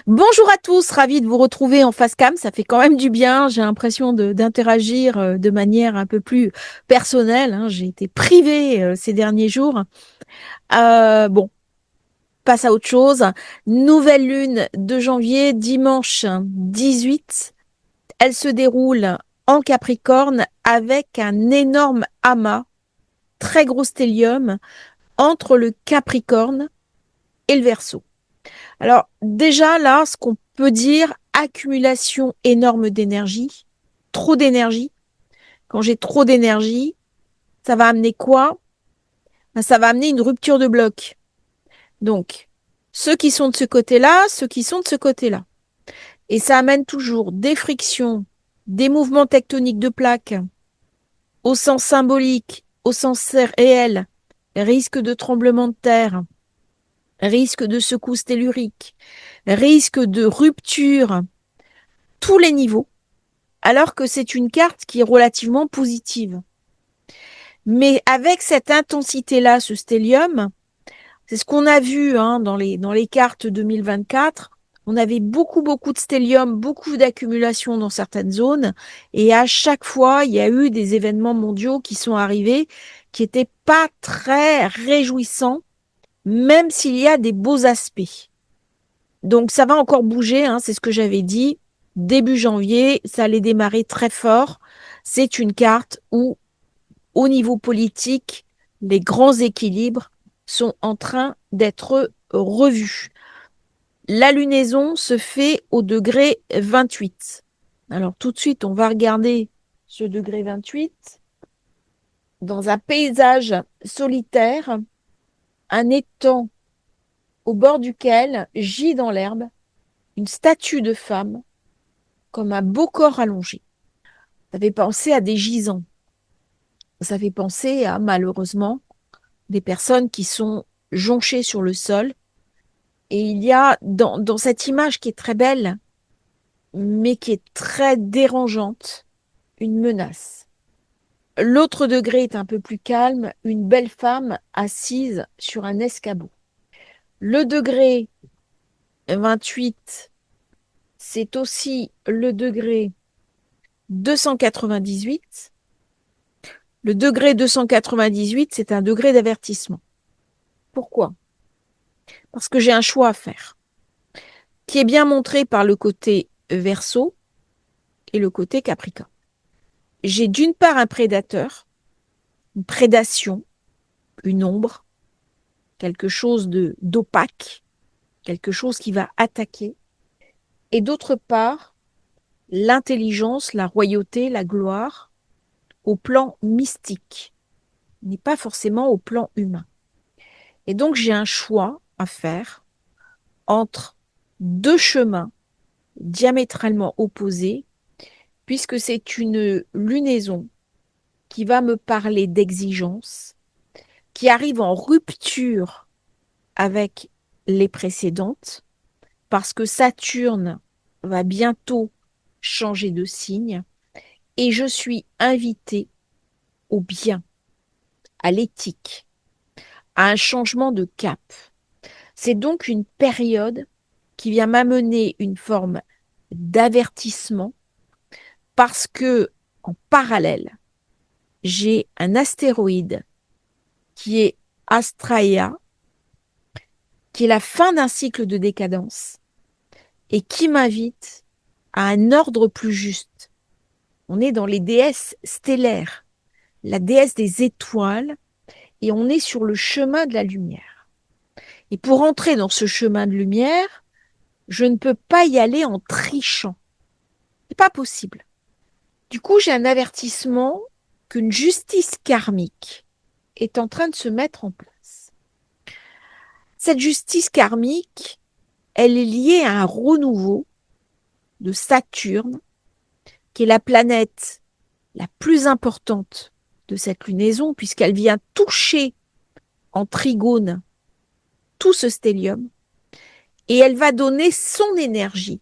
Bonjour à tous, ravi de vous retrouver en face cam. Ça fait quand même du bien. J'ai l'impression d'interagir de manière un peu plus personnelle, hein. J'ai été privée ces derniers jours. Bon, passe à autre chose. Nouvelle lune de janvier, dimanche 18. Elle se déroule en Capricorne avec un énorme amas, très gros stellium, entre le Capricorne et le Verseau. Alors déjà là, ce qu'on peut dire, accumulation énorme d'énergie, trop d'énergie. Quand j'ai trop d'énergie, ça va amener quoi? Ben, ça va amener une rupture de bloc. Donc, ceux qui sont de ce côté-là, ceux qui sont de ce côté-là. Et ça amène toujours des frictions, des mouvements tectoniques de plaques, au sens symbolique, au sens réel, risque de tremblement de terre, risque de secousse tellurique, risque de rupture, tous les niveaux, alors que c'est une carte qui est relativement positive. Mais avec cette intensité-là, ce stellium, c'est ce qu'on a vu dans les cartes 2024. On avait beaucoup de stellium, beaucoup d'accumulation dans certaines zones. Et à chaque fois, il y a eu des événements mondiaux qui sont arrivés qui n'étaient pas très réjouissants, même s'il y a des beaux aspects. Donc ça va encore bouger, hein, c'est ce que j'avais dit. Début janvier, ça allait démarrer très fort. C'est une carte où, au niveau politique, les grands équilibres sont en train d'être revus. La lunaison se fait au degré 28. Alors tout de suite, on va regarder ce degré 28 dans un paysage solitaire, un étang au bord duquel gît dans l'herbe une statue de femme comme un beau corps allongé. Ça fait penser à des gisants. Ça fait penser à, malheureusement, des personnes qui sont jonchées sur le sol. Et il y a dans cette image qui est très belle, mais qui est très dérangeante, une menace. L'autre degré est un peu plus calme, une belle femme assise sur un escabeau. Le degré 28, c'est aussi le degré 298. Le degré 298, c'est un degré d'avertissement. Pourquoi? Parce que j'ai un choix à faire, qui est bien montré par le côté Verseau et le côté Capricorne. J'ai d'une part un prédateur, une prédation, une ombre, quelque chose de d'opaque, quelque chose qui va attaquer, et d'autre part l'intelligence, la royauté, la gloire au plan mystique, n'est pas forcément au plan humain. Et donc j'ai un choix à faire entre deux chemins diamétralement opposés, puisque c'est une lunaison qui va me parler d'exigence, qui arrive en rupture avec les précédentes, parce que Saturne va bientôt changer de signe, et je suis invitée au bien, à l'éthique, à un changement de cap. C'est donc une période qui vient m'amener une forme d'avertissement parce que, en parallèle, j'ai un astéroïde qui est Astraea, qui est la fin d'un cycle de décadence et qui m'invite à un ordre plus juste. On est dans les déesses stellaires, la déesse des étoiles, et on est sur le chemin de la lumière. Et pour entrer dans ce chemin de lumière, je ne peux pas y aller en trichant. C'est pas possible. Du coup, j'ai un avertissement qu'une justice karmique est en train de se mettre en place. Cette justice karmique, elle est liée à un renouveau de Saturne, qui est la planète la plus importante de cette lunaison, puisqu'elle vient toucher en trigone tout ce stellium, et elle va donner son énergie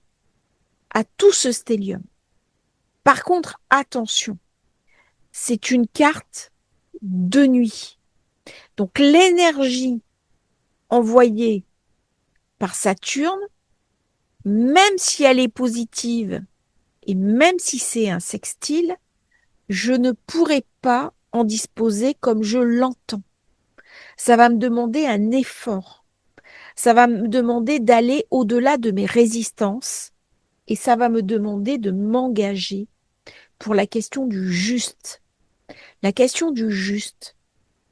à tout ce stellium. Par contre, attention, c'est une carte de nuit. Donc l'énergie envoyée par Saturne même si elle est positive et même si c'est un sextile, je ne pourrai pas en disposer comme je l'entends. Ça va me demander un effort. Ça va me demander d'aller au-delà de mes résistances et ça va me demander de m'engager pour la question du juste. La question du juste,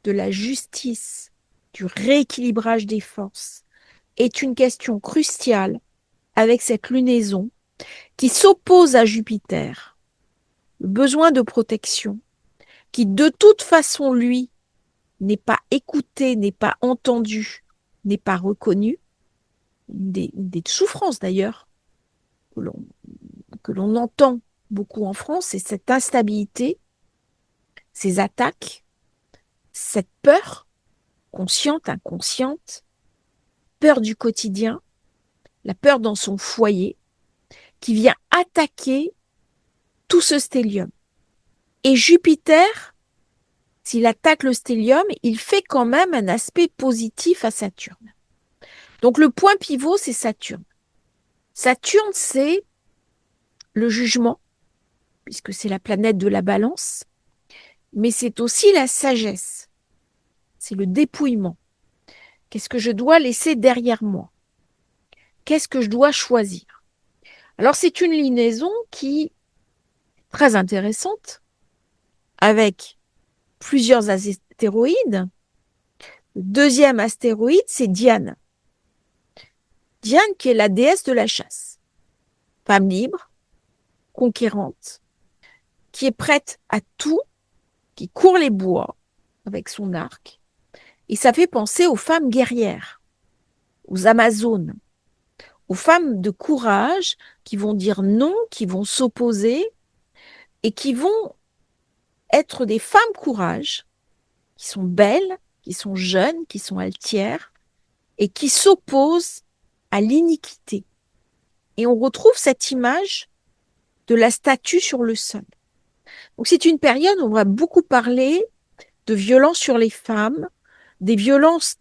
de la justice, du rééquilibrage des forces est une question cruciale avec cette lunaison qui s'oppose à Jupiter, le besoin de protection, qui de toute façon, lui, n'est pas écouté, n'est pas entendu, n'est pas reconnu, des souffrances d'ailleurs que l'on entend beaucoup en France, c'est cette instabilité, ces attaques, cette peur, consciente, inconsciente, peur du quotidien, la peur dans son foyer, qui vient attaquer tout ce stellium. Et Jupiter, s'il attaque le stellium, il fait quand même un aspect positif à Saturne. Donc le point pivot, c'est Saturne. Saturne, c'est le jugement, puisque c'est la planète de la balance, mais c'est aussi la sagesse, c'est le dépouillement. Qu'est-ce que je dois laisser derrière moi? Qu'est-ce que je dois choisir? Alors c'est une liaison qui est très intéressante, avec plusieurs astéroïdes. Le deuxième astéroïde, c'est Diane. Diane qui est la déesse de la chasse. Femme libre, conquérante, qui est prête à tout, qui court les bois avec son arc. Et ça fait penser aux femmes guerrières, aux Amazones, aux femmes de courage qui vont dire non, qui vont s'opposer et qui vont être des femmes courage, qui sont belles, qui sont jeunes, qui sont altières et qui s'opposent à l'iniquité. Et on retrouve cette image de la statue sur le sol. Donc c'est une période où on va beaucoup parler de violences sur les femmes, des violences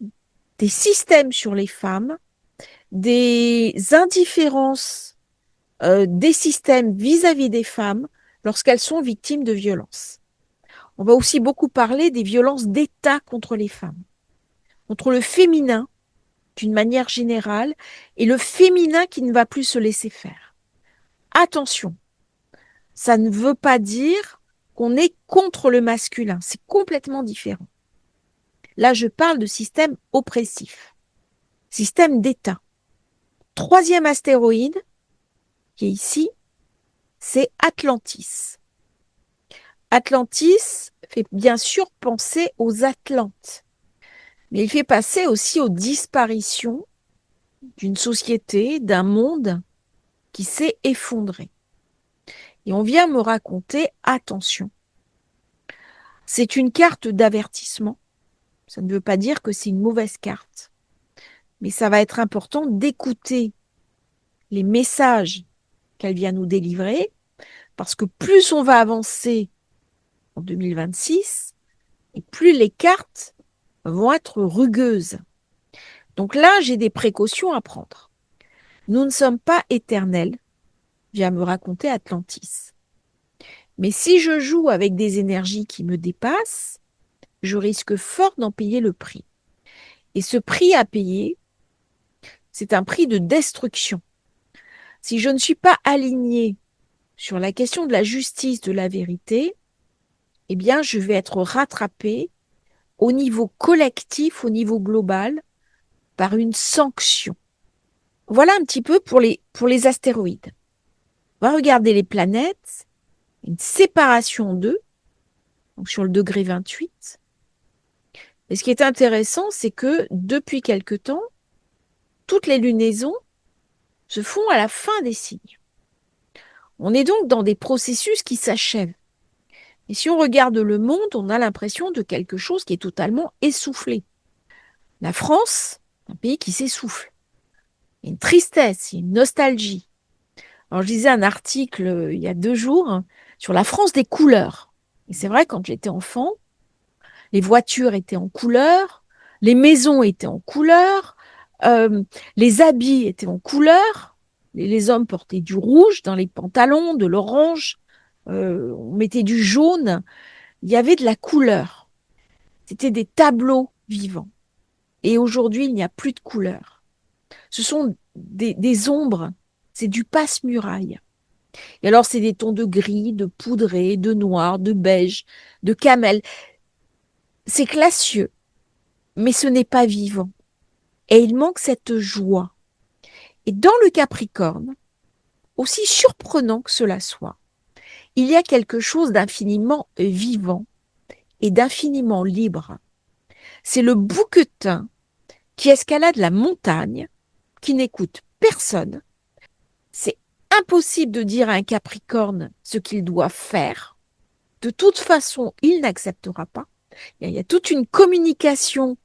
des systèmes sur les femmes, des indifférences des systèmes vis-à-vis des femmes lorsqu'elles sont victimes de violences. On va aussi beaucoup parler des violences d'État contre les femmes, contre le féminin d'une manière générale et le féminin qui ne va plus se laisser faire. Attention, ça ne veut pas dire qu'on est contre le masculin, c'est complètement différent. Là, je parle de système oppressif, système d'État. Troisième astéroïde, qui est ici, c'est Atlantis. Atlantis fait bien sûr penser aux Atlantes, mais il fait passer aussi aux disparitions d'une société, d'un monde qui s'est effondré. Et on vient me raconter, attention, c'est une carte d'avertissement. Ça ne veut pas dire que c'est une mauvaise carte, mais ça va être important d'écouter les messages qu'elle vient nous délivrer, parce que plus on va avancer en 2026, et plus les cartes vont être rugueuses. Donc là, j'ai des précautions à prendre. Nous ne sommes pas éternels, vient me raconter Atlantis. Mais si je joue avec des énergies qui me dépassent, je risque fort d'en payer le prix. Et ce prix à payer, c'est un prix de destruction. Si je ne suis pas alignée sur la question de la justice, de la vérité, eh bien, je vais être rattrapée au niveau collectif, au niveau global, par une sanction. Voilà un petit peu pour les astéroïdes. On va regarder les planètes, une séparation d'eux, donc sur le degré 28. Et ce qui est intéressant, c'est que depuis quelque temps, toutes les lunaisons se font à la fin des signes. On est donc dans des processus qui s'achèvent. Et si on regarde le monde, on a l'impression de quelque chose qui est totalement essoufflé. La France, un pays qui s'essouffle. Il y a une tristesse, il y a une nostalgie. Alors, je lisais un article il y a 2 jours sur la France des couleurs. Et c'est vrai, quand j'étais enfant, les voitures étaient en couleur, les maisons étaient en couleur, les habits étaient en couleur. Les hommes portaient du rouge dans les pantalons, de l'orange, on mettait du jaune. Il y avait de la couleur. C'était des tableaux vivants. Et aujourd'hui, il n'y a plus de couleur. Ce sont des ombres. C'est du passe-muraille. Et alors, c'est des tons de gris, de poudré, de noir, de beige, de camel. C'est classieux, mais ce n'est pas vivant. Et il manque cette joie. Et dans le Capricorne, aussi surprenant que cela soit, il y a quelque chose d'infiniment vivant et d'infiniment libre. C'est le bouquetin qui escalade la montagne, qui n'écoute personne. C'est impossible de dire à un Capricorne ce qu'il doit faire. De toute façon, il n'acceptera pas. Il y a toute une communication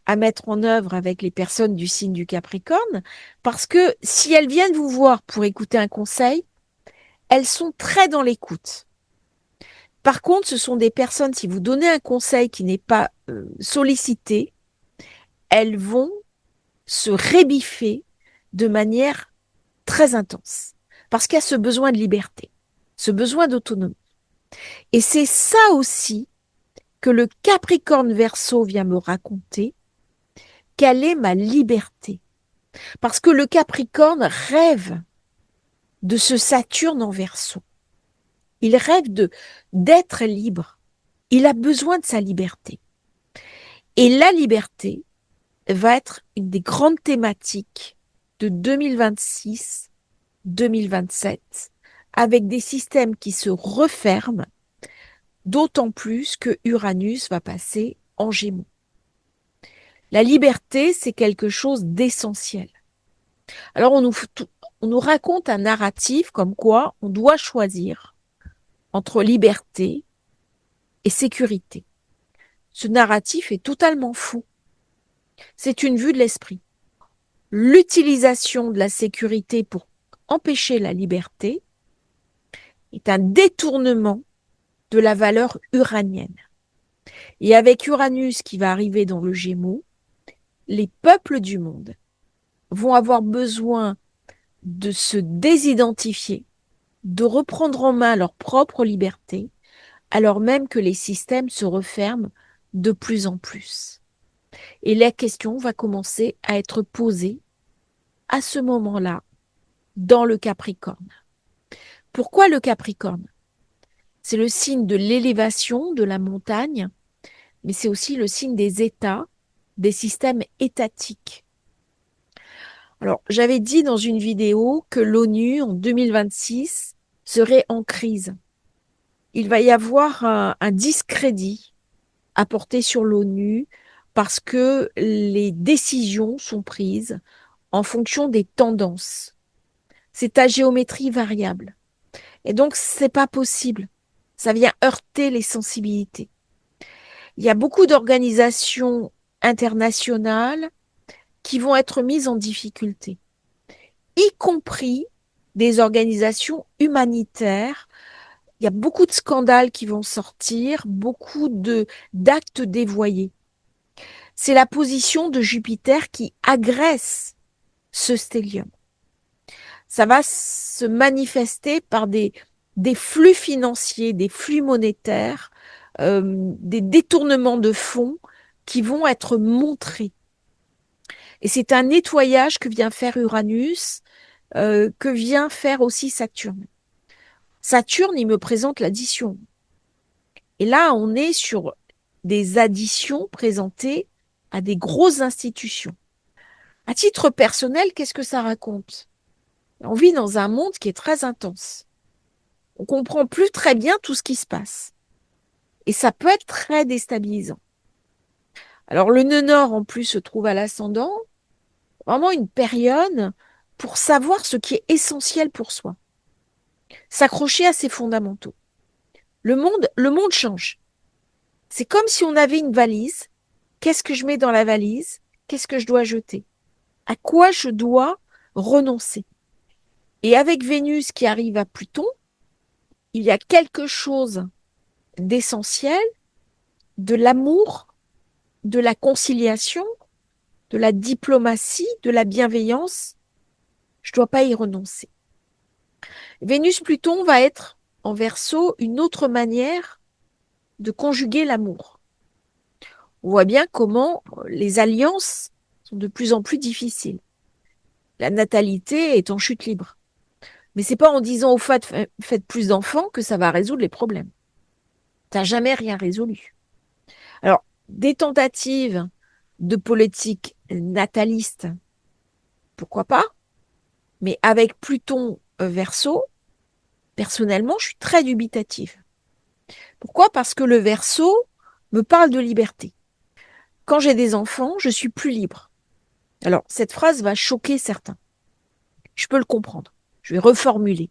à mettre en œuvre avec les personnes du signe du Capricorne, parce que si elles viennent vous voir pour écouter un conseil, elles sont très dans l'écoute. Par contre, ce sont des personnes, si vous donnez un conseil qui n'est pas sollicité, elles vont se rébiffer de manière très intense, parce qu'il y a ce besoin de liberté, ce besoin d'autonomie. Et c'est ça aussi que le Capricorne Verseau vient me raconter, quelle est ma liberté. Parce que le Capricorne rêve de ce Saturne en Verseau. Il rêve d'être libre. Il a besoin de sa liberté. Et la liberté va être une des grandes thématiques de 2026-2027, avec des systèmes qui se referment, d'autant plus que Uranus va passer en Gémeaux. La liberté, c'est quelque chose d'essentiel. Alors, on nous raconte un narratif comme quoi on doit choisir entre liberté et sécurité. Ce narratif est totalement faux. C'est une vue de l'esprit. L'utilisation de la sécurité pour empêcher la liberté est un détournement de la valeur uranienne. Et avec Uranus qui va arriver dans le Gémeaux, les peuples du monde vont avoir besoin de se désidentifier, de reprendre en main leur propre liberté, alors même que les systèmes se referment de plus en plus. Et la question va commencer à être posée à ce moment-là dans le Capricorne. Pourquoi le Capricorne? C'est le signe de l'élévation de la montagne, mais c'est aussi le signe des États, des systèmes étatiques. Alors, j'avais dit dans une vidéo que l'ONU, en 2026, serait en crise. Il va y avoir un discrédit apporté sur l'ONU parce que les décisions sont prises en fonction des tendances. C'est à géométrie variable. Et donc, c'est pas possible. Ça vient heurter les sensibilités. Il y a beaucoup d'organisations internationales qui vont être mises en difficulté, y compris des organisations humanitaires. Il y a beaucoup de scandales qui vont sortir, beaucoup d'actes dévoyés. C'est la position de Jupiter qui agresse ce stellium. Ça va se manifester par des flux financiers, des flux monétaires, des détournements de fonds qui vont être montrés. Et c'est un nettoyage que vient faire Uranus, que vient faire aussi Saturne. Saturne, il me présente l'addition. Et là, on est sur des additions présentées à des grosses institutions. À titre personnel, qu'est-ce que ça raconte? On vit dans un monde qui est très intense. On comprend plus très bien tout ce qui se passe. Et ça peut être très déstabilisant. Alors, le nœud nord, en plus, se trouve à l'ascendant. Vraiment une période pour savoir ce qui est essentiel pour soi. S'accrocher à ses fondamentaux. Le monde change. C'est comme si on avait une valise. Qu'est-ce que je mets dans la valise? Qu'est-ce que je dois jeter? À quoi je dois renoncer? Et avec Vénus qui arrive à Pluton, il y a quelque chose d'essentiel, de l'amour, de la conciliation, de la diplomatie, de la bienveillance Je ne dois pas y renoncer. Vénus-Pluton va être en Verseau une autre manière de conjuguer l'amour. On voit bien comment les alliances sont de plus en plus difficiles. La natalité est en chute libre. Mais c'est pas en disant aux femmes faites plus d'enfants que ça va résoudre les problèmes. Ça n'a jamais rien résolu. Alors, des tentatives de politique nataliste, pourquoi pas? Mais avec Pluton Verseau, personnellement, je suis très dubitative. Pourquoi? Parce que le Verseau me parle de liberté. Quand j'ai des enfants, je suis plus libre. Alors, cette phrase va choquer certains. Je peux le comprendre. Je vais reformuler.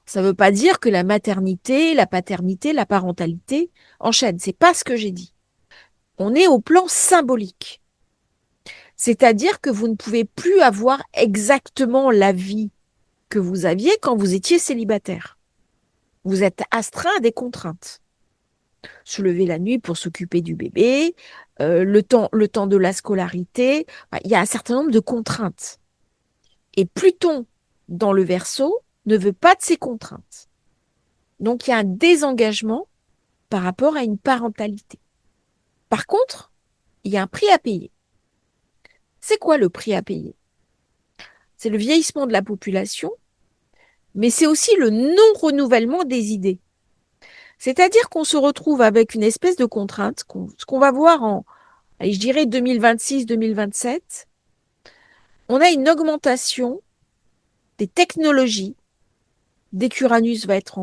Ça ne veut pas dire que la maternité, la paternité, la parentalité enchaînent. C'est pas ce que j'ai dit. On est au plan symbolique. C'est-à-dire que vous ne pouvez plus avoir exactement la vie que vous aviez quand vous étiez célibataire. Vous êtes astreint à des contraintes. Se lever la nuit pour s'occuper du bébé, le temps de la scolarité, il y a un certain nombre de contraintes. Et Pluton, dans le Verseau, ne veut pas de ces contraintes. Donc, il y a un désengagement par rapport à une parentalité. Par contre, il y a un prix à payer. C'est quoi le prix à payer? C'est le vieillissement de la population, mais c'est aussi le non-renouvellement des idées. C'est-à-dire qu'on se retrouve avec une espèce de contrainte, ce qu'on va voir en, allez, je dirais 2026-2027. On a une augmentation des technologies. Dès qu'Uranus va être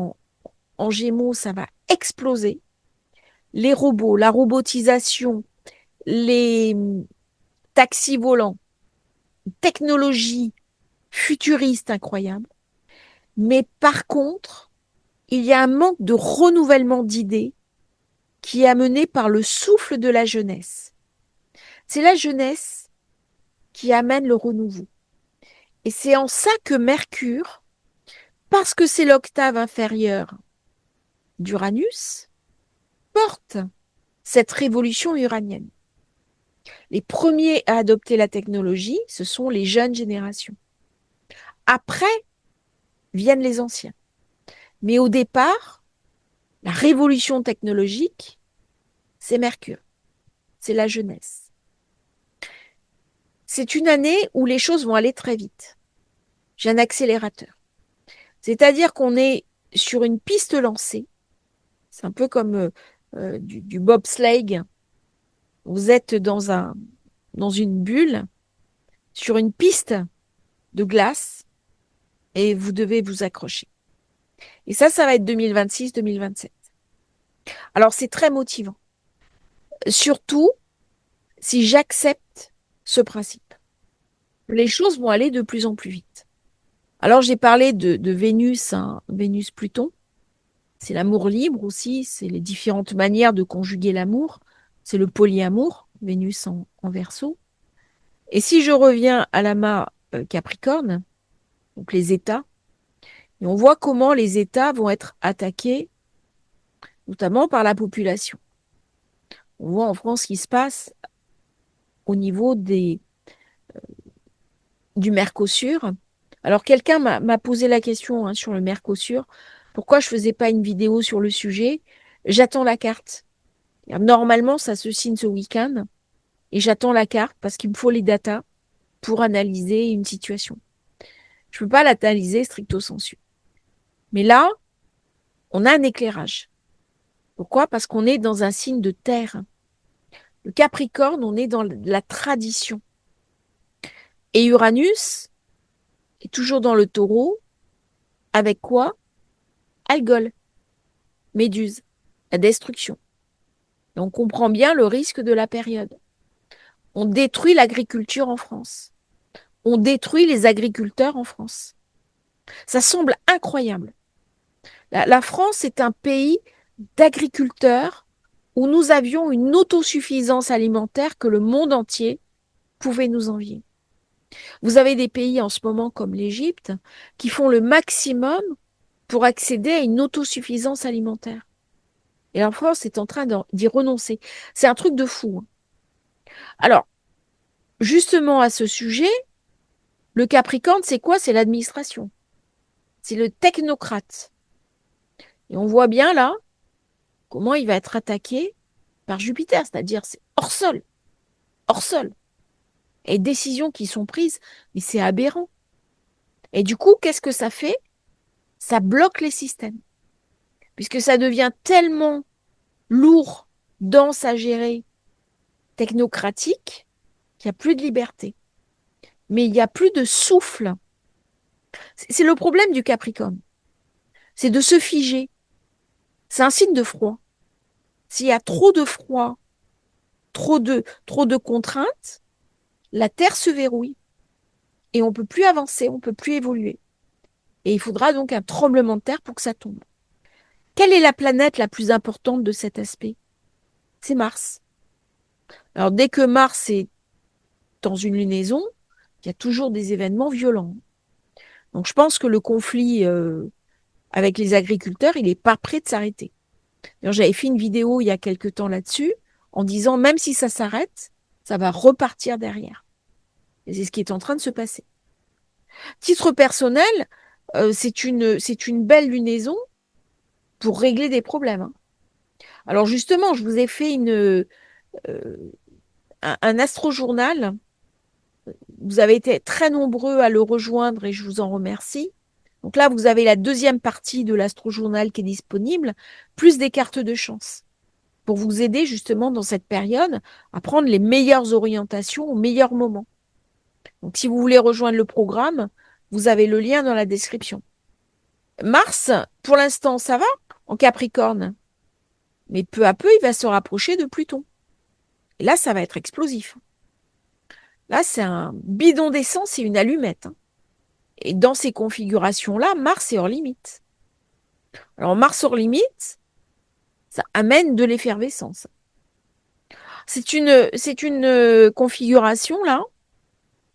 en Gémeaux, ça va exploser. Les robots, la robotisation, les taxis volants, technologie futuriste incroyable. Mais par contre, il y a un manque de renouvellement d'idées qui est amené par le souffle de la jeunesse. C'est la jeunesse qui amène le renouveau. Et c'est en ça que Mercure, parce que c'est l'octave inférieure d'Uranus, porte cette révolution uranienne. Les premiers à adopter la technologie, ce sont les jeunes générations. Après, viennent les anciens. Mais au départ, la révolution technologique, c'est Mercure, c'est la jeunesse. C'est une année où les choses vont aller très vite. J'ai un accélérateur. C'est-à-dire qu'on est sur une piste lancée. C'est un peu comme du bobsleigh. Vous êtes dans une bulle, sur une piste de glace, et vous devez vous accrocher. Et ça va être 2026-2027. Alors, c'est très motivant. Surtout si j'accepte ce principe. Les choses vont aller de plus en plus vite. Alors, j'ai parlé de Vénus, hein, Vénus-Pluton. C'est l'amour libre aussi, c'est les différentes manières de conjuguer l'amour. C'est le polyamour, Vénus en Verseau. Et si je reviens à l'amas Capricorne, donc les États, et on voit comment les États vont être attaqués, notamment par la population. On voit en France ce qui se passe au niveau du Mercosur. Alors, quelqu'un m'a posé la question hein, sur le Mercosur. Pourquoi je ne faisais pas une vidéo sur le sujet? J'attends la carte. Normalement, ça se signe ce week-end. Et j'attends la carte parce qu'il me faut les datas pour analyser une situation. Je ne peux pas l'analyser stricto sensu. Mais là, on a un éclairage. Pourquoi? Parce qu'on est dans un signe de terre. Le Capricorne, on est dans la tradition. Et Uranus est toujours dans le Taureau. Avec quoi? Algol, Méduse, la destruction. Et on comprend bien le risque de la période. On détruit l'agriculture en France. On détruit les agriculteurs en France. Ça semble incroyable. La France est un pays d'agriculteurs où nous avions une autosuffisance alimentaire que le monde entier pouvait nous envier. Vous avez des pays en ce moment comme l'Égypte qui font le maximum pour accéder à une autosuffisance alimentaire. Et la France est en train d'y renoncer. C'est un truc de fou. Alors, justement à ce sujet, Le Capricorne, c'est quoi? C'est l'administration. C'est le technocrate. Et on voit bien là comment il va être attaqué par Jupiter, c'est-à-dire c'est hors sol, hors sol. Et décisions qui sont prises, mais c'est aberrant. Et du coup, qu'est-ce que ça fait? Ça bloque les systèmes. Puisque ça devient tellement lourd, dense à gérer, technocratique, qu'il n'y a plus de liberté. Mais il n'y a plus de souffle. C'est le problème du Capricorne. C'est de se figer. C'est un signe de froid. S'il y a trop de froid, trop de contraintes, la Terre se verrouille. Et on ne peut plus avancer, on ne peut plus évoluer. Et il faudra donc un tremblement de terre pour que ça tombe. Quelle est la planète la plus importante de cet aspect? C'est Mars. Alors dès que Mars est dans une lunaison, il y a toujours des événements violents. Donc je pense que le conflit avec les agriculteurs, il n'est pas prêt de s'arrêter. J'avais fait une vidéo il y a quelque temps là-dessus, en disant même si ça s'arrête, ça va repartir derrière. Et c'est ce qui est en train de se passer. Titre personnel, c'est une belle lunaison pour régler des problèmes. Hein. Alors justement, je vous ai fait un astrojournal. Vous avez été très nombreux à le rejoindre et je vous en remercie. Donc là, vous avez la deuxième partie de l'astrojournal qui est disponible, plus des cartes de chance, pour vous aider justement dans cette période à prendre les meilleures orientations au meilleur moment. Donc si vous voulez rejoindre le programme, vous avez le lien dans la description. Mars, pour l'instant, ça va en Capricorne, mais peu à peu, il va se rapprocher de Pluton. Et là, ça va être explosif. Là, c'est un bidon d'essence et une allumette. Hein. Et dans ces configurations-là, Mars est hors limite. Alors, Mars hors limite, ça amène de l'effervescence. C'est une configuration, là,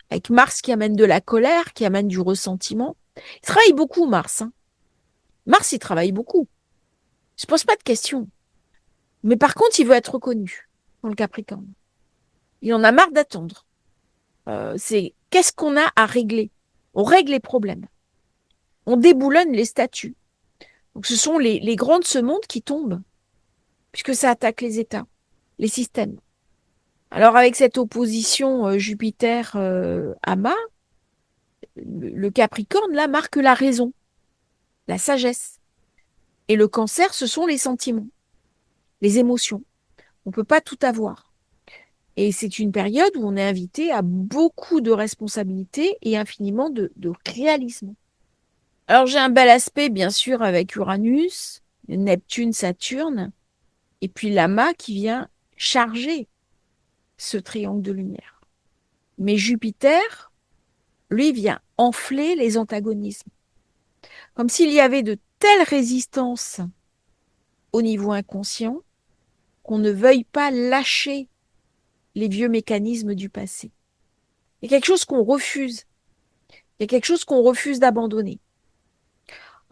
avec Mars qui amène de la colère, qui amène du ressentiment. Il travaille beaucoup, Mars. Hein. Mars, il travaille beaucoup. Il ne se pose pas de questions. Mais par contre, il veut être reconnu dans le Capricorne. Il en a marre d'attendre. C'est qu'est-ce qu'on a à régler? On règle les problèmes. On déboulonne les statuts. Donc, ce sont les grands de ce monde qui tombent, puisque ça attaque les États, les systèmes. Alors, avec cette opposition Jupiter à Mars, le Capricorne, là, marque la raison, la sagesse. Et le Cancer, ce sont les sentiments, les émotions. On ne peut pas tout avoir. Et c'est une période où on est invité à beaucoup de responsabilités et infiniment de réalisme. Alors j'ai un bel aspect, bien sûr, avec Uranus, Neptune, Saturne, et puis l'Amas qui vient charger ce triangle de lumière. Mais Jupiter, lui, vient enfler les antagonismes. Comme s'il y avait de telles résistances au niveau inconscient qu'on ne veuille pas lâcher les vieux mécanismes du passé. Il y a quelque chose qu'on refuse. Il y a quelque chose qu'on refuse d'abandonner.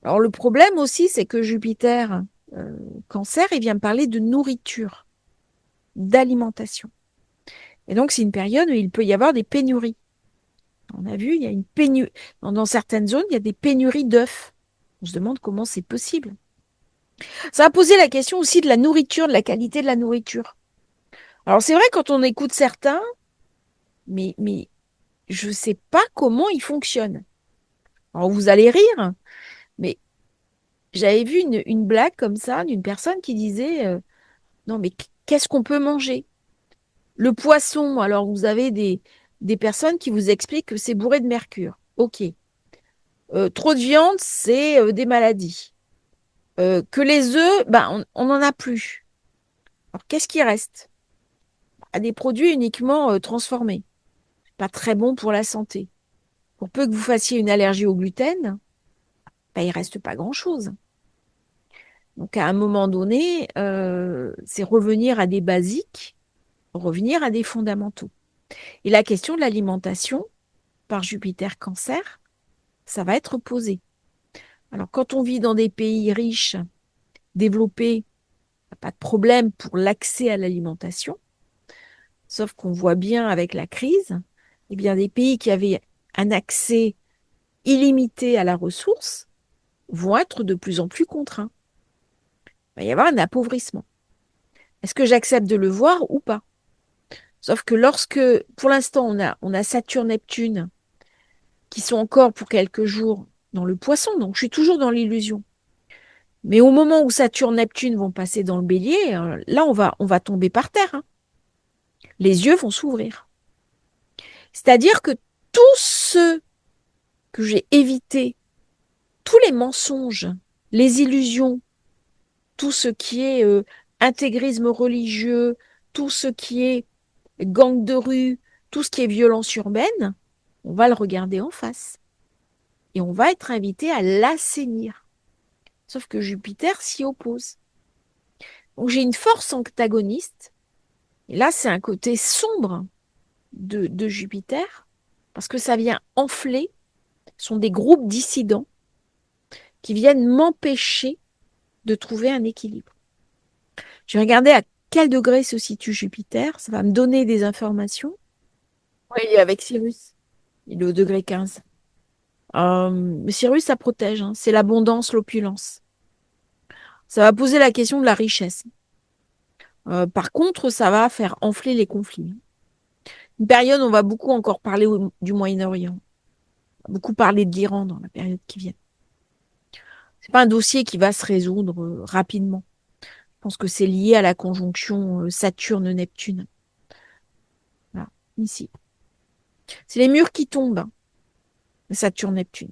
Alors le problème aussi, c'est que Jupiter, Cancer, il vient me parler de nourriture, d'alimentation. Et donc c'est une période où il peut y avoir des pénuries. On a vu, il y a une pénurie. Dans certaines zones, il y a des pénuries d'œufs. On se demande comment c'est possible. Ça a posé la question aussi de la nourriture, de la qualité de la nourriture. Alors c'est vrai quand on écoute certains, mais je ne sais pas comment ils fonctionnent. Alors vous allez rire, mais j'avais vu une blague comme ça d'une personne qui disait non mais qu'est-ce qu'on peut manger? Le poisson, alors vous avez des personnes qui vous expliquent que c'est bourré de mercure. Ok. Trop de viande, c'est des maladies. Que les œufs, ben, on n'en a plus. Alors qu'est-ce qui reste? Des produits uniquement transformés. Pas très bon pour la santé. Pour peu que vous fassiez une allergie au gluten, ben, il reste pas grand-chose. Donc à un moment donné, c'est revenir à des basiques, revenir à des fondamentaux. Et la question de l'alimentation, par Jupiter Cancer, ça va être posé. Alors quand on vit dans des pays riches, développés, pas de problème pour l'accès à l'alimentation, sauf qu'on voit bien avec la crise, eh bien des pays qui avaient un accès illimité à la ressource vont être de plus en plus contraints. Il va y avoir un appauvrissement. Est-ce que j'accepte de le voir ou pas? Sauf que lorsque, pour l'instant, on a Saturne-Neptune qui sont encore pour quelques jours dans le Poisson, donc je suis toujours dans l'illusion. Mais au moment où Saturne-Neptune vont passer dans le Bélier, là, on va tomber par terre, hein. Les yeux vont s'ouvrir. C'est-à-dire que tout ce que j'ai évité, tous les mensonges, les illusions, tout ce qui est intégrisme religieux, tout ce qui est gang de rue, tout ce qui est violence urbaine, on va le regarder en face. Et on va être invité à l'assainir. Sauf que Jupiter s'y oppose. Donc j'ai une force antagoniste. Et là, c'est un côté sombre de Jupiter, parce que ça vient enfler, ce sont des groupes dissidents qui viennent m'empêcher de trouver un équilibre. Je vais regarder à quel degré se situe Jupiter, ça va me donner des informations. Oui, il est avec Cyrus, il est au degré 15. Mais Cyrus, ça protège, hein. C'est l'abondance, l'opulence. Ça va poser la question de la richesse. Par contre, ça va faire enfler les conflits. Une période, on va beaucoup encore parler du Moyen-Orient. On va beaucoup parler de l'Iran dans la période qui vient. C'est pas un dossier qui va se résoudre rapidement. Je pense que c'est lié à la conjonction Saturne-Neptune. Voilà, ici. C'est les murs qui tombent, hein, Saturne-Neptune.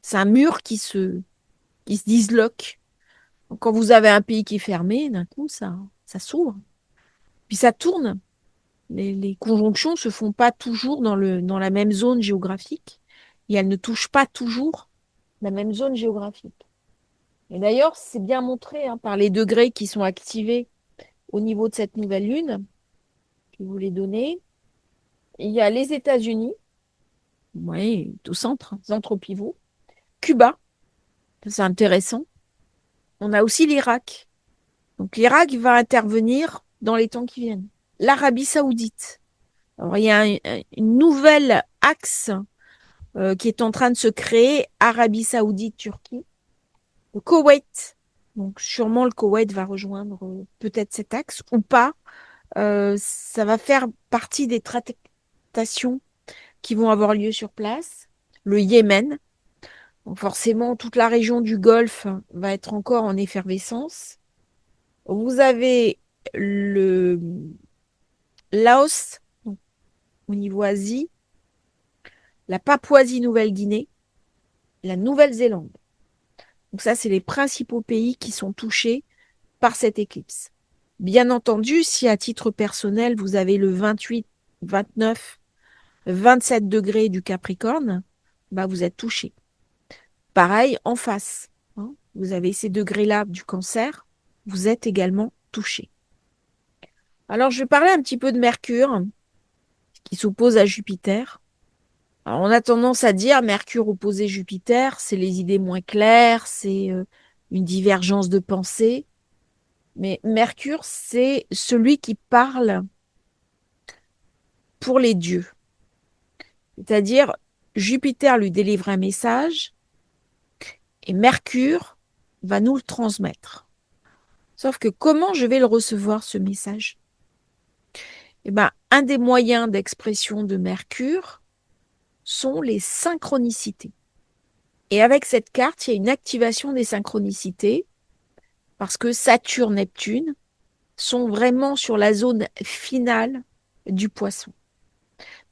C'est un mur qui se disloque. Donc, quand vous avez un pays qui est fermé, d'un coup, ça s'ouvre. Puis ça tourne. Les conjonctions se font pas toujours dans la même zone géographique et elles ne touchent pas toujours la même zone géographique. Et d'ailleurs, c'est bien montré hein, par les degrés qui sont activés au niveau de cette nouvelle lune. Je vais vous les donner. Il y a les États-Unis, oui, au centre, centre pivot. Cuba, c'est intéressant. On a aussi l'Irak. Donc l'Irak va intervenir dans les temps qui viennent. L'Arabie Saoudite. Alors, il y a une nouvelle axe qui est en train de se créer, Arabie Saoudite-Turquie. Le Koweït. Donc sûrement le Koweït va rejoindre peut-être cet axe ou pas. Ça va faire partie des tractations qui vont avoir lieu sur place. Le Yémen. Donc forcément, toute la région du Golfe va être encore en effervescence. Vous avez le Laos, donc, au niveau Asie, la Papouasie-Nouvelle-Guinée, la Nouvelle-Zélande. Donc ça, c'est les principaux pays qui sont touchés par cette éclipse. Bien entendu, si à titre personnel, vous avez le 28, 29, 27 degrés du Capricorne, bah vous êtes touché. Pareil, en face, hein, vous avez ces degrés-là du Cancer, vous êtes également touché. Alors, je vais parler un petit peu de Mercure, qui s'oppose à Jupiter. Alors, on a tendance à dire Mercure opposé Jupiter, c'est les idées moins claires, c'est une divergence de pensée. Mais Mercure, c'est celui qui parle pour les dieux. C'est-à-dire, Jupiter lui délivre un message et Mercure va nous le transmettre. Sauf que comment je vais le recevoir, ce message? Eh ben, un des moyens d'expression de Mercure sont les synchronicités. Et avec cette carte, il y a une activation des synchronicités parce que Saturne, Neptune sont vraiment sur la zone finale du Poisson.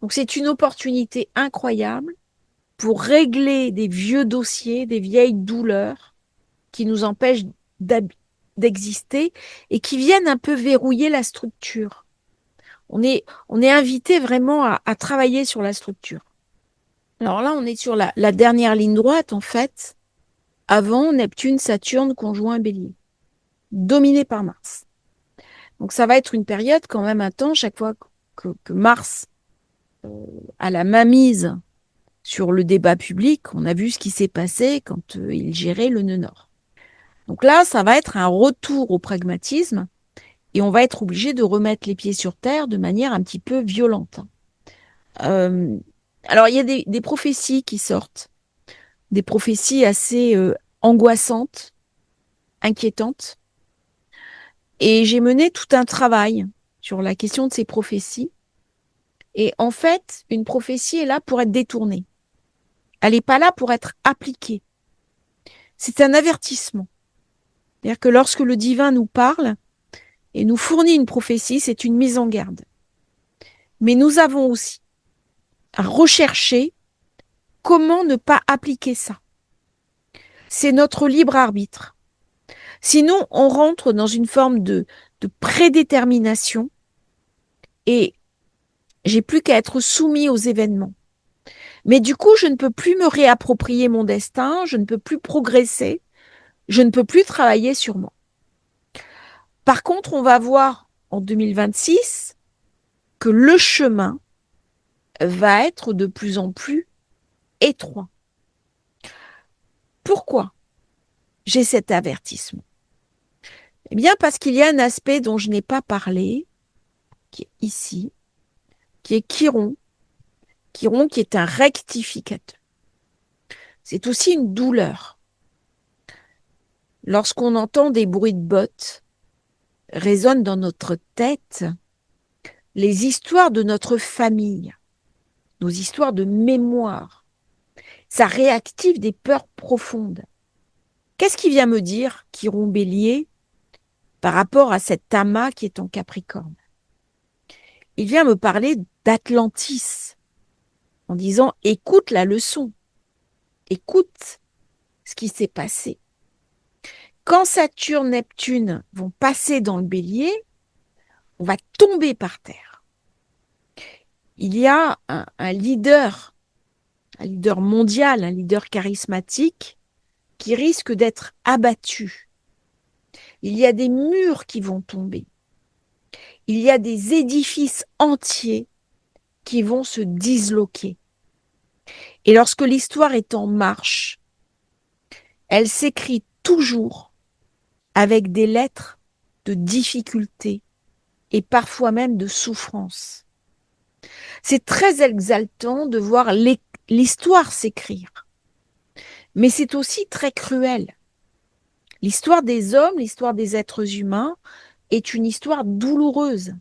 Donc c'est une opportunité incroyable pour régler des vieux dossiers, des vieilles douleurs qui nous empêchent d'exister et qui viennent un peu verrouiller la structure. On est invité vraiment à travailler sur la structure. Alors là, on est sur la dernière ligne droite, en fait, avant Neptune, Saturne, conjoint Bélier, dominé par Mars. Donc ça va être une période quand même un temps, chaque fois que Mars a la mainmise sur le débat public, on a vu ce qui s'est passé quand il gérait le nœud nord. Donc là, ça va être un retour au pragmatisme et on va être obligé de remettre les pieds sur terre de manière un petit peu violente. Alors, il y a des prophéties qui sortent, des prophéties assez angoissantes, inquiétantes. Et j'ai mené tout un travail sur la question de ces prophéties. Et en fait, une prophétie est là pour être détournée. Elle n'est pas là pour être appliquée. C'est un avertissement. C'est-à-dire que lorsque le divin nous parle et nous fournit une prophétie, c'est une mise en garde. Mais nous avons aussi à rechercher comment ne pas appliquer ça. C'est notre libre arbitre. Sinon, on rentre dans une forme de prédétermination et j'ai plus qu'à être soumis aux événements. Mais du coup, je ne peux plus me réapproprier mon destin, je ne peux plus progresser, je ne peux plus travailler sur moi. Par contre, on va voir en 2026 que le chemin va être de plus en plus étroit. Pourquoi j'ai cet avertissement? Eh bien, parce qu'il y a un aspect dont je n'ai pas parlé, qui est ici, qui est Chiron. Chiron qui est un rectificateur. C'est aussi une douleur. Lorsqu'on entend des bruits de bottes, résonnent dans notre tête les histoires de notre famille, nos histoires de mémoire. Ça réactive des peurs profondes. Qu'est-ce qui vient me dire, Chiron Bélier, par rapport à cet amas qui est en Capricorne? Il vient me parler d'Atlantis, en disant « écoute la leçon, écoute ce qui s'est passé ». Quand Saturne, Neptune vont passer dans le Bélier, on va tomber par terre. Il y a un leader mondial, un leader charismatique qui risque d'être abattu. Il y a des murs qui vont tomber. Il y a des édifices entiers qui vont se disloquer. Et lorsque l'histoire est en marche, elle s'écrit toujours avec des lettres de difficulté et parfois même de souffrance. C'est très exaltant de voir l'histoire s'écrire, mais c'est aussi très cruel. L'histoire des hommes, l'histoire des êtres humains est une histoire douloureuse.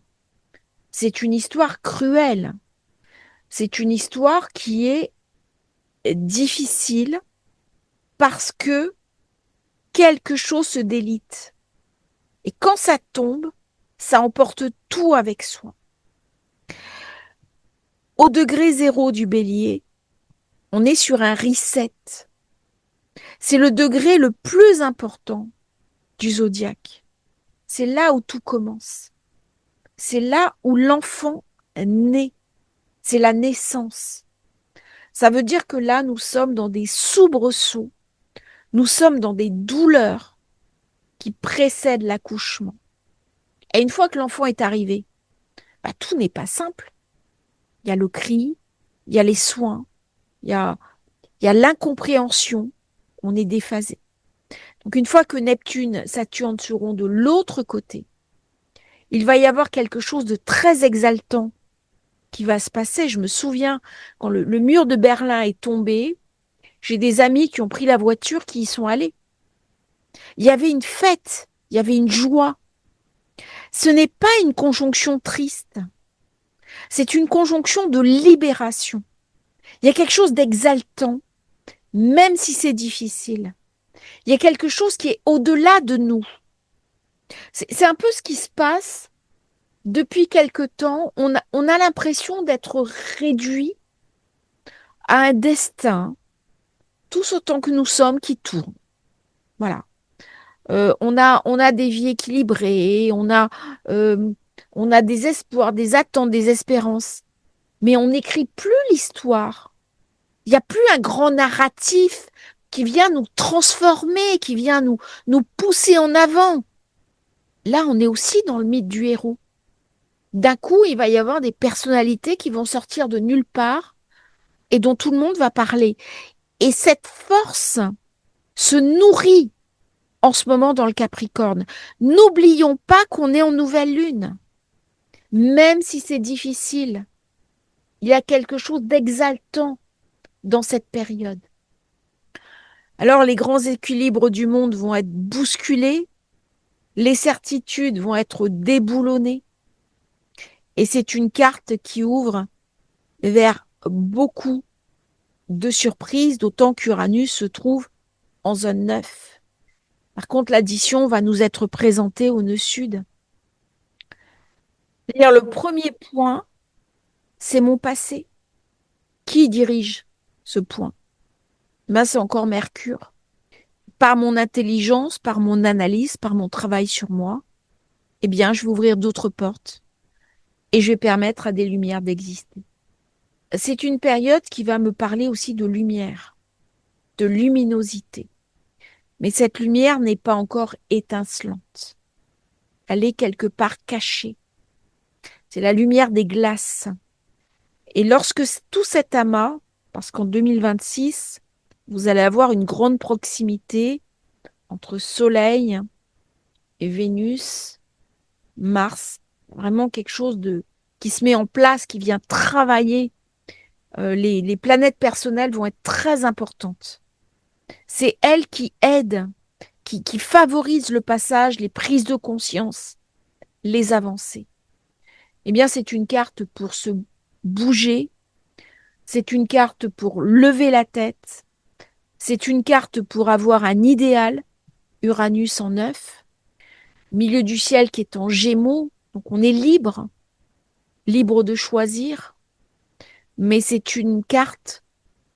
C'est une histoire cruelle. C'est une histoire qui est difficile parce que quelque chose se délite. Et quand ça tombe, ça emporte tout avec soi. Au degré zéro du Bélier, on est sur un reset. C'est le degré le plus important du zodiaque. C'est là où tout commence. C'est là où l'enfant naît. C'est la naissance. Ça veut dire que là, nous sommes dans des soubresauts. Nous sommes dans des douleurs qui précèdent l'accouchement. Et une fois que l'enfant est arrivé, tout n'est pas simple. Il y a le cri, il y a les soins, il y a l'incompréhension. On est déphasé. Donc une fois que Neptune, Saturne seront de l'autre côté, il va y avoir quelque chose de très exaltant qui va se passer. Je me souviens, quand le mur de Berlin est tombé, j'ai des amis qui ont pris la voiture, qui y sont allés. Il y avait une fête, il y avait une joie. Ce n'est pas une conjonction triste, c'est une conjonction de libération. Il y a quelque chose d'exaltant, même si c'est difficile. Il y a quelque chose qui est au-delà de nous. C'est un peu ce qui se passe depuis quelque temps. On a l'impression d'être réduit à un destin, tous autant que nous sommes, qui tourne. Voilà. On a des vies équilibrées, on a des espoirs, des attentes, des espérances, mais on n'écrit plus l'histoire. Il n'y a plus un grand narratif qui vient nous transformer, qui vient nous pousser en avant. Là, on est aussi dans le mythe du héros. D'un coup, il va y avoir des personnalités qui vont sortir de nulle part et dont tout le monde va parler. Et cette force se nourrit en ce moment dans le Capricorne. N'oublions pas qu'on est en nouvelle lune, même si c'est difficile. Il y a quelque chose d'exaltant dans cette période. Alors les grands équilibres du monde vont être bousculés, les certitudes vont être déboulonnées, et c'est une carte qui ouvre vers beaucoup de surprises, d'autant qu'Uranus se trouve en zone 9. Par contre, l'addition va nous être présentée au nœud sud. C'est-à-dire le premier point, c'est mon passé. Qui dirige ce point? Ben, c'est encore Mercure. Par mon intelligence, par mon analyse, par mon travail sur moi, eh bien, je vais ouvrir d'autres portes et je vais permettre à des lumières d'exister. C'est une période qui va me parler aussi de lumière, de luminosité. Mais cette lumière n'est pas encore étincelante. Elle est quelque part cachée. C'est la lumière des glaces. Et lorsque tout cet amas, parce qu'en 2026, vous allez avoir une grande proximité entre Soleil et Vénus, Mars, vraiment quelque chose qui se met en place, qui vient travailler. Les planètes personnelles vont être très importantes. C'est elles qui aident, qui favorisent le passage, les prises de conscience, les avancées. Eh bien, c'est une carte pour se bouger, c'est une carte pour lever la tête, c'est une carte pour avoir un idéal, Uranus en 9, milieu du ciel qui est en Gémeaux, donc on est libre, libre de choisir, mais c'est une carte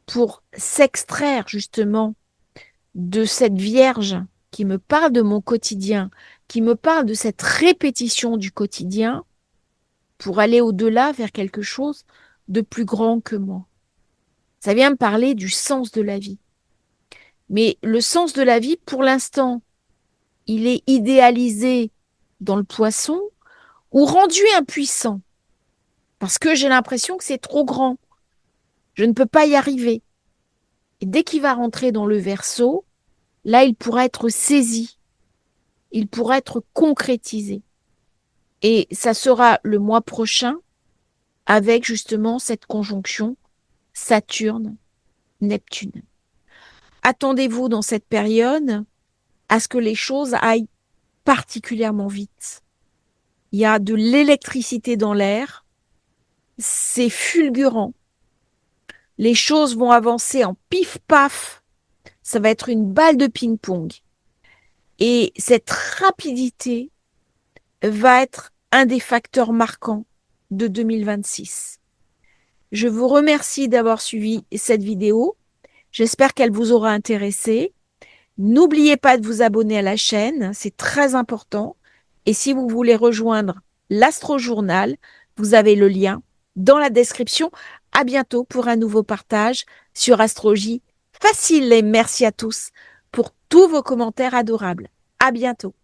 pour s'extraire justement de cette Vierge qui me parle de mon quotidien, qui me parle de cette répétition du quotidien pour aller au-delà vers quelque chose de plus grand que moi. Ça vient me parler du sens de la vie. Mais le sens de la vie, pour l'instant, il est idéalisé dans le poisson ou rendu impuissant parce que j'ai l'impression que c'est trop grand. Je ne peux pas y arriver. Et dès qu'il va rentrer dans le Verseau, là, il pourra être saisi, il pourra être concrétisé. Et ça sera le mois prochain avec justement cette conjonction Saturne-Neptune. Attendez-vous dans cette période à ce que les choses aillent particulièrement vite. Il y a de l'électricité dans l'air, c'est fulgurant. Les choses vont avancer en pif-paf. Ça va être une balle de ping-pong. Et cette rapidité va être un des facteurs marquants de 2026. Je vous remercie d'avoir suivi cette vidéo. J'espère qu'elle vous aura intéressé. N'oubliez pas de vous abonner à la chaîne, c'est très important. Et si vous voulez rejoindre l'Astro Journal, vous avez le lien dans la description. À bientôt pour un nouveau partage sur Astrologie Facile et merci à tous pour tous vos commentaires adorables. À bientôt.